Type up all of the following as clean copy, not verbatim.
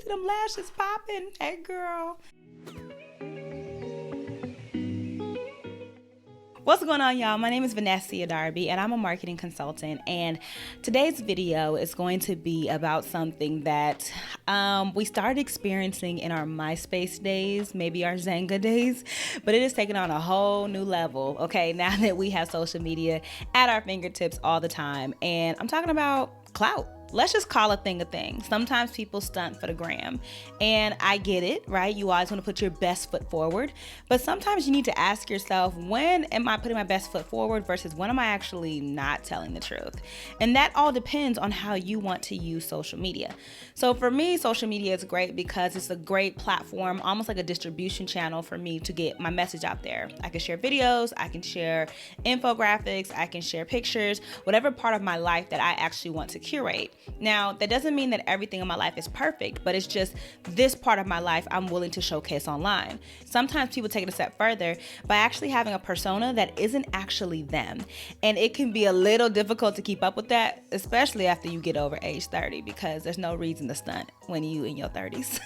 see them lashes popping. Hey, girl. What's going on, y'all? My name is Vannesia Darby, and I'm a marketing consultant. And today's video is going to be about something that we started experiencing in our MySpace days, maybe our Zanga days, but it has taken on a whole new level, okay, now that we have social media at our fingertips all the time. And I'm talking about clout. Let's just call a thing a thing. Sometimes people stunt for the gram, and I get it, right? You always want to put your best foot forward, but sometimes you need to ask yourself, when am I putting my best foot forward versus when am I actually not telling the truth? And that all depends on how you want to use social media. So for me, social media is great because it's a great platform, almost like a distribution channel for me to get my message out there. I can share videos, I can share infographics, I can share pictures, whatever part of my life that I actually want to curate. Now, that doesn't mean that everything in my life is perfect, but it's just this part of my life I'm willing to showcase online. Sometimes people take it a step further by actually having a persona that isn't actually them. And it can be a little difficult to keep up with that, especially after you get over age 30, because there's no reason to stunt when you're in your 30s.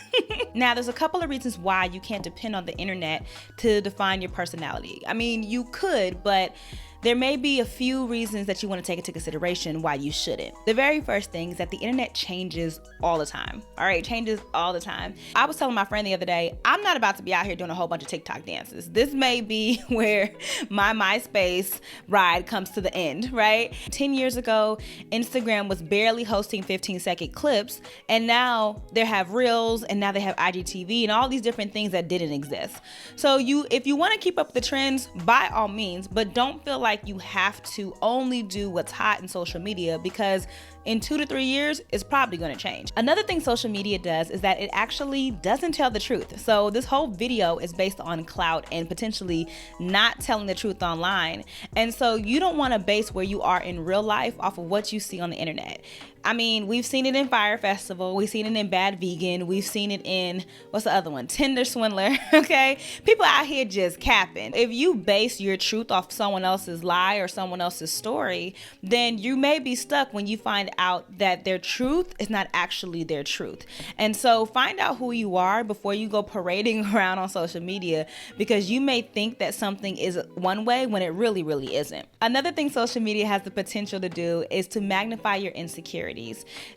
Now, there's a couple of reasons why you can't depend on the internet to define your personality. I mean, you could, but there may be a few reasons that you want to take into consideration why you shouldn't. The very first thing is that the internet changes all the time. All right, changes all the time. I was telling my friend the other day, I'm not about to be out here doing a whole bunch of TikTok dances. This may be where my MySpace ride comes to the end, right? 10 years ago, Instagram was barely hosting 15-second clips, and now they have Reels, and now they have IGTV, and all these different things that didn't exist. So if you want to keep up with the trends, by all means, but don't feel like you have to only do what's hot in social media, because in 2 to 3 years, it's probably going to change. Another thing social media does is that it actually doesn't tell the truth. So this whole video is based on clout and potentially not telling the truth online. And so you don't want to base where you are in real life off of what you see on the internet. I mean, we've seen it in Fire Festival, we've seen it in Bad Vegan, we've seen it in, what's the other one? Tinder Swindler, okay? People out here just capping. If you base your truth off someone else's lie or someone else's story, then you may be stuck when you find out that their truth is not actually their truth. And so find out who you are before you go parading around on social media, because you may think that something is one way when it really, really isn't. Another thing social media has the potential to do is to magnify your insecurities.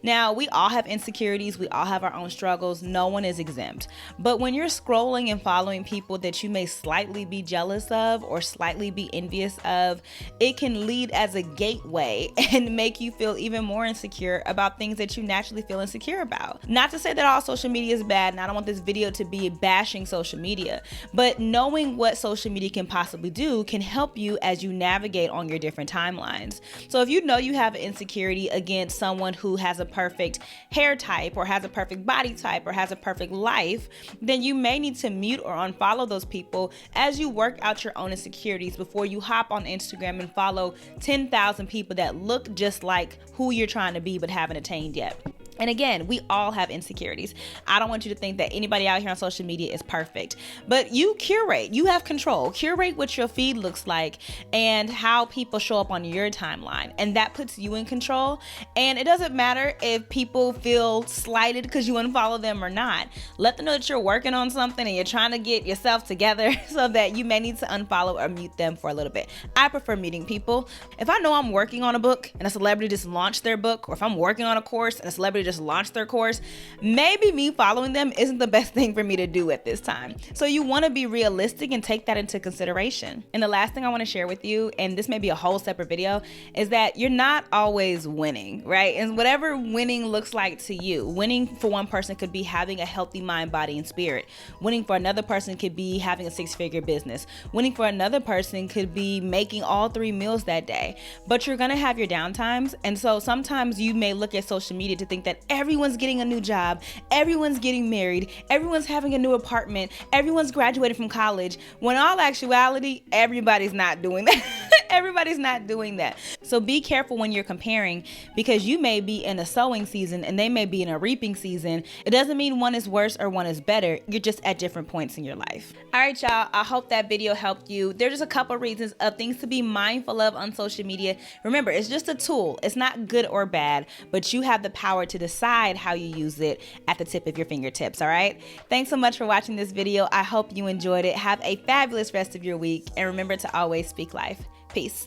Now, we all have insecurities. We all have our own struggles. No one is exempt. But when you're scrolling and following people that you may slightly be jealous of or slightly be envious of, it can lead as a gateway and make you feel even more insecure about things that you naturally feel insecure about. Not to say that all social media is bad, and I don't want this video to be bashing social media, but knowing what social media can possibly do can help you as you navigate on your different timelines. So if you know you have an insecurity against someone who has a perfect hair type or has a perfect body type or has a perfect life, then you may need to mute or unfollow those people as you work out your own insecurities before you hop on Instagram and follow 10,000 people that look just like who you're trying to be but haven't attained yet. And again, we all have insecurities. I don't want you to think that anybody out here on social media is perfect, but you curate, you have control. Curate what your feed looks like and how people show up on your timeline. And that puts you in control. And it doesn't matter if people feel slighted because you unfollow them or not. Let them know that you're working on something and you're trying to get yourself together so that you may need to unfollow or mute them for a little bit. I prefer muting people. If I know I'm working on a book and a celebrity just launched their book, or if I'm working on a course and a celebrity just launched their course, maybe me following them isn't the best thing for me to do at this time. So you want to be realistic and take that into consideration. And the last thing I want to share with you, and this may be a whole separate video, is that you're not always winning, right? And whatever winning looks like to you, winning for one person could be having a healthy mind, body, and spirit. Winning for another person could be having a 6-figure business. Winning for another person could be making all 3 meals that day. But you're going to have your downtimes. And so sometimes you may look at social media to think that everyone's getting a new job, everyone's getting married, everyone's having a new apartment, everyone's graduated from college, when in all actuality, everybody's not doing that. Everybody's not doing that. So be careful when you're comparing, because you may be in a sowing season and they may be in a reaping season. It doesn't mean one is worse or one is better. You're just at different points in your life. All right, y'all. I hope that video helped you. There's just a couple reasons of things to be mindful of on social media. Remember, it's just a tool. It's not good or bad, but you have the power to decide how you use it at the tip of your fingertips. All right. Thanks so much for watching this video. I hope you enjoyed it. Have a fabulous rest of your week. And remember to always speak life. Peace.